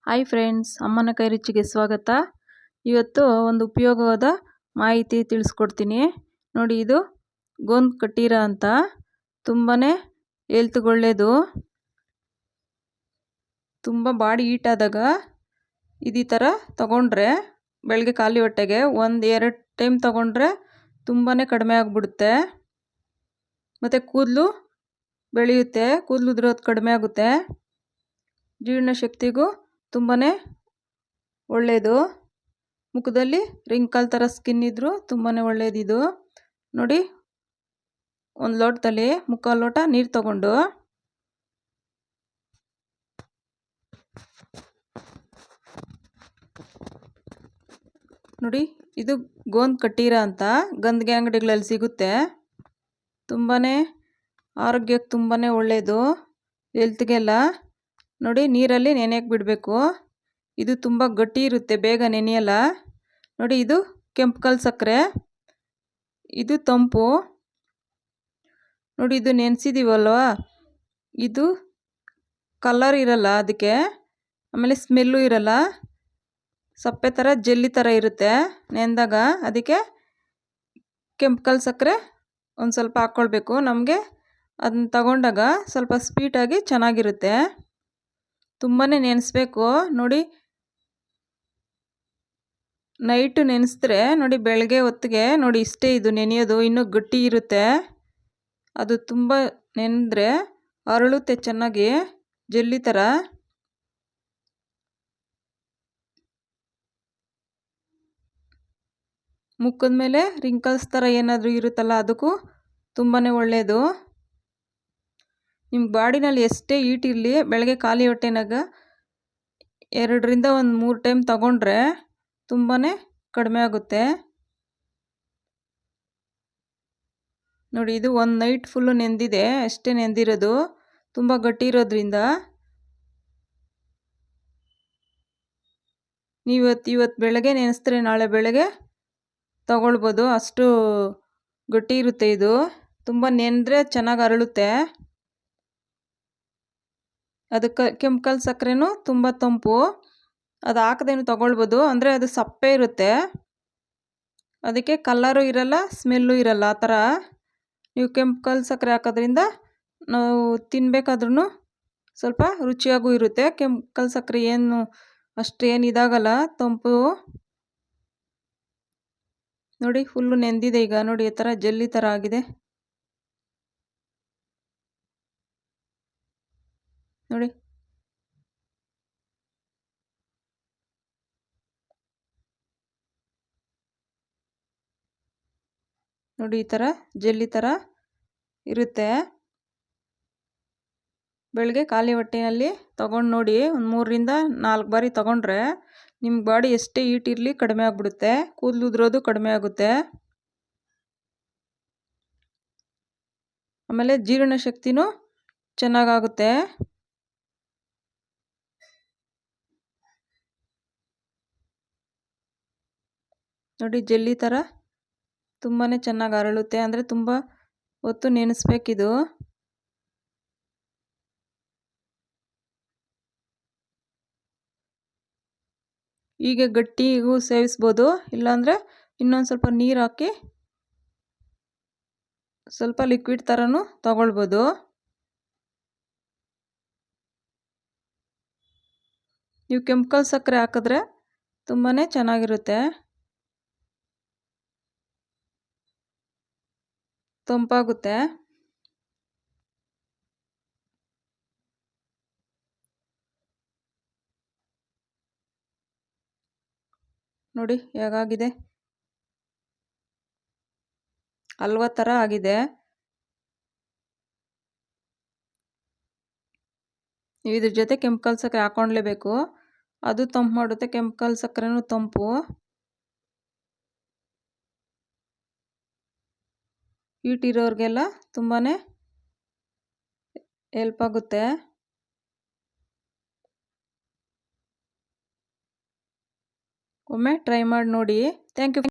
Hi friends, ಅಮ್ಮನ ಕೈ ರುಚಿಗೆ ಸ್ವಾಗತ. ಇವತ್ತು ಒಂದು ಉಪಯೋಗವಾದ ಮಾಹಿತಿ ತಿಳಿಸ್ಕೊಡ್ತೀನಿ ನೋಡಿ. ಇದು ಗೋಂದ್ ಕಟ್ಟೀರ ಅಂತ ತುಂಬಾ ಹೆಲ್ತ್ಗೆ ಒಳ್ಳೆಯದು. ತುಂಬ ಬಾಡಿ ಹೀಟ್ ಆದಾಗ ಈ ಥರ ತಗೊಂಡ್ರೆ ಬೆಳಗ್ಗೆ ಖಾಲಿ ಹೊಟ್ಟೆಗೆ 1-2 ಟೈಮ್ ತಗೊಂಡ್ರೆ ತುಂಬಾ ಕಡಿಮೆ ಆಗಿಬಿಡುತ್ತೆ. ಮತ್ತು ಕೂದಲು ಬೆಳೆಯುತ್ತೆ, ಕೂದಲು ಉದುರೋದು ಕಡಿಮೆ ಆಗುತ್ತೆ. ಜೀರ್ಣಶಕ್ತಿಗೂ ತುಂಬಾ ಒಳ್ಳೆಯದು. ಮುಖದಲ್ಲಿ ರಿಂಕಲ್ ಥರ ಸ್ಕಿನ್ ಇದ್ದರೂ ತುಂಬಾ ಒಳ್ಳೆಯದು ಇದು ನೋಡಿ. ಒಂದು ಲೋಟದಲ್ಲಿ 3/4 ಲೋಟ ನೀರು ತಗೊಂಡು ನೋಡಿ, ಇದು ಗೋಂದ್ ಕಟ್ಟೀರ ಅಂತ ಗಂಧಿಗೆ ಅಂಗಡಿಗಳಲ್ಲಿ ಸಿಗುತ್ತೆ. ತುಂಬಾ ಆರೋಗ್ಯಕ್ಕೆ ತುಂಬಾ ಒಳ್ಳೆಯದು, ಹೆಲ್ತ್ಗೆಲ್ಲ. ನೋಡಿ, ನೀರಲ್ಲಿ ನೆನೆಯಕ್ಕೆ ಬಿಡಬೇಕು. ಇದು ತುಂಬ ಗಟ್ಟಿ ಇರುತ್ತೆ, ಬೇಗ ನೆನೆಯಲ್ಲ ನೋಡಿ. ಇದು ಕೆಂಪು ಕಲ್ಲು ಸಕ್ಕರೆ, ಇದು ತಂಪು ನೋಡಿ. ಇದು ನೆನೆಸಿದ್ದೀವಲ್ವ, ಇದು ಕಲರ್ ಇರಲ್ಲ ಅದಕ್ಕೆ, ಆಮೇಲೆ ಸ್ಮೆಲ್ಲು ಇರಲ್ಲ. ಸಪ್ಪೆ ಥರ ಜೆಲ್ಲಿ ಥರ ಇರುತ್ತೆ ನೆನೆದಾಗ. ಅದಕ್ಕೆ ಕೆಂಪು ಕಲ್ಲು ಸಕ್ಕರೆ ಒಂದು ಸ್ವಲ್ಪ ಹಾಕ್ಕೊಳ್ಬೇಕು. ನಮಗೆ ಅದನ್ನ ತಗೊಂಡಾಗ ಸ್ವಲ್ಪ ಸ್ವೀಟಾಗಿ ಚೆನ್ನಾಗಿರುತ್ತೆ. ತುಂಬಾ ನೆನೆಸ್ಬೇಕು ನೋಡಿ. ನೈಟು ನೆನೆಸಿದ್ರೆ ನೋಡಿ, ಬೆಳಗ್ಗೆ ಹೊತ್ತಿಗೆ ನೋಡಿ ಇಷ್ಟೇ ಇದು ನೆನೆಯೋದು. ಇನ್ನೂ ಗಟ್ಟಿ ಇರುತ್ತೆ. ಅದು ತುಂಬ ನೆನೆದ್ರೆ ಅರಳುತ್ತೆ ಚೆನ್ನಾಗಿ, ಜೆಲ್ಲಿ ಥರ. ಮುಖದ ಮೇಲೆ ರಿಂಕಲ್ಸ್ ಥರ ಏನಾದರೂ ಇರುತ್ತಲ್ಲ, ಅದಕ್ಕೂ ತುಂಬಾ ಒಳ್ಳೆಯದು. ನಿಮ್ಮ ಬಾಡಿನಲ್ಲಿ ಎಷ್ಟೇ ಹೀಟ್ ಇರಲಿ, ಬೆಳಗ್ಗೆ ಖಾಲಿ ಹೊಟ್ಟೆನಾಗ 2ರಿಂದ 3 ಟೈಮ್ ತಗೊಂಡ್ರೆ ತುಂಬಾ ಕಡಿಮೆ ಆಗುತ್ತೆ ನೋಡಿ. ಇದು ಒಂದು ನೈಟ್ ಫುಲ್ಲು ನೆಂದಿದೆ, ಅಷ್ಟೇ ನೆಂದಿರೋದು. ತುಂಬ ಗಟ್ಟಿ ಇರೋದ್ರಿಂದ ನೀವು ಇವತ್ತು ಬೆಳಗ್ಗೆ ನೆನೆಸಿದ್ರೆ ನಾಳೆ ಬೆಳಗ್ಗೆ ತಗೊಳ್ಬೋದು, ಅಷ್ಟು ಗಟ್ಟಿ ಇರುತ್ತೆ ಇದು. ತುಂಬ ನೆನೆದ್ರೆ ಚೆನ್ನಾಗಿ ಅರಳುತ್ತೆ. ಅದಕ್ಕೆ ಕೆಂಪು ಕಲ್ಲು ಸಕ್ಕರೆನೂ ತುಂಬ ತಂಪು, ಅದು ಹಾಕದೇನು ತಗೊಳ್ಬೋದು. ಅಂದರೆ ಅದು ಸಪ್ಪೆ ಇರುತ್ತೆ, ಅದಕ್ಕೆ ಕಲ್ಲರು ಇರಲ್ಲ, ಸ್ಮೆಲ್ಲು ಇರಲ್ಲ. ಆ ಥರ ನೀವು ಕೆಂಪು ಕಲ್ಲು ಸಕ್ಕರೆ ಹಾಕೋದ್ರಿಂದ ನಾವು ತಿನ್ನಬೇಕಾದ್ರೂ ಸ್ವಲ್ಪ ರುಚಿಯಾಗೂ ಇರುತ್ತೆ. ಕೆಂಪು ಕಲ್ಲು ಸಕ್ಕರೆ ಏನು ಅಷ್ಟು ಏನು ಇದಾಗಲ್ಲ, ತಂಪು ನೋಡಿ. ಫುಲ್ಲು ನೆಂದಿದೆ ಈಗ ನೋಡಿ, ಈ ಥರ ಜೆಲ್ಲಿ ಥರ ಆಗಿದೆ ನೋಡಿ. ನೋಡಿ, ಈ ಥರ ಜೆಲ್ಲಿ ಥರ ಇರುತ್ತೆ. ಬೆಳಗ್ಗೆ ಖಾಲಿ ಹೊಟ್ಟೆಯಲ್ಲಿ ತೊಗೊಂಡು ನೋಡಿ, ಒಂದು 3ರಿಂದ 4 ಬಾರಿ ತೊಗೊಂಡ್ರೆ ನಿಮ್ಮ ಬಾಡಿ ಎಷ್ಟೇ ಹೀಟ್ ಇರಲಿ ಕಡಿಮೆ ಆಗಿಬಿಡುತ್ತೆ. ಕೂದಲು ಉದುರೋದು ಕಡಿಮೆ ಆಗುತ್ತೆ. ಆಮೇಲೆ ಜೀರ್ಣಶಕ್ತಿನೂ ಚೆನ್ನಾಗಾಗುತ್ತೆ. ನೋಡಿ, ಜೆಲ್ಲಿ ಥರ ತುಂಬಾ ಚೆನ್ನಾಗಿ ಅರಳುತ್ತೆ. ಅಂದರೆ ತುಂಬ ಹೊತ್ತು ನೆನೆಸ್ಬೇಕಿದು. ಹೀಗೆ ಗಟ್ಟಿಗೂ ಸೇವಿಸ್ಬೋದು, ಇಲ್ಲಾಂದರೆ ಇನ್ನೊಂದು ಸ್ವಲ್ಪ ನೀರು ಹಾಕಿ ಸ್ವಲ್ಪ ಲಿಕ್ವಿಡ್ ಥರನೂ ತಗೊಳ್ಬೋದು. ನೀವು ಕೆಂಪು ಕಲ್ಲು ಸಕ್ಕರೆ ಹಾಕಿದ್ರೆ ತುಂಬಾ ಚೆನ್ನಾಗಿರುತ್ತೆ, ತಂಪಾಗುತ್ತೆ. ನೋಡಿ ಹೇಗಾಗಿದೆ, ಹಲ್ವಾ ಥರ ಆಗಿದೆ. ನೀವು ಇದ್ರ ಜೊತೆ ಕೆಂಪು ಕಲ್ಲು ಸಕ್ಕರೆ ಹಾಕ್ಕೊಳ್ಲೇಬೇಕು, ಅದು ತಂಪು ಮಾಡುತ್ತೆ. ಕೆಂಪು ಕಲ್ಲು ಸಕ್ಕರೆನೂ ತಂಪು. ಹೀಟ್ ಇರೋರಿಗೆಲ್ಲ ತುಂಬಾ ಹೆಲ್ಪ್ ಆಗುತ್ತೆ. ಒಮ್ಮೆ ಟ್ರೈ ಮಾಡಿ ನೋಡಿ. Thank you.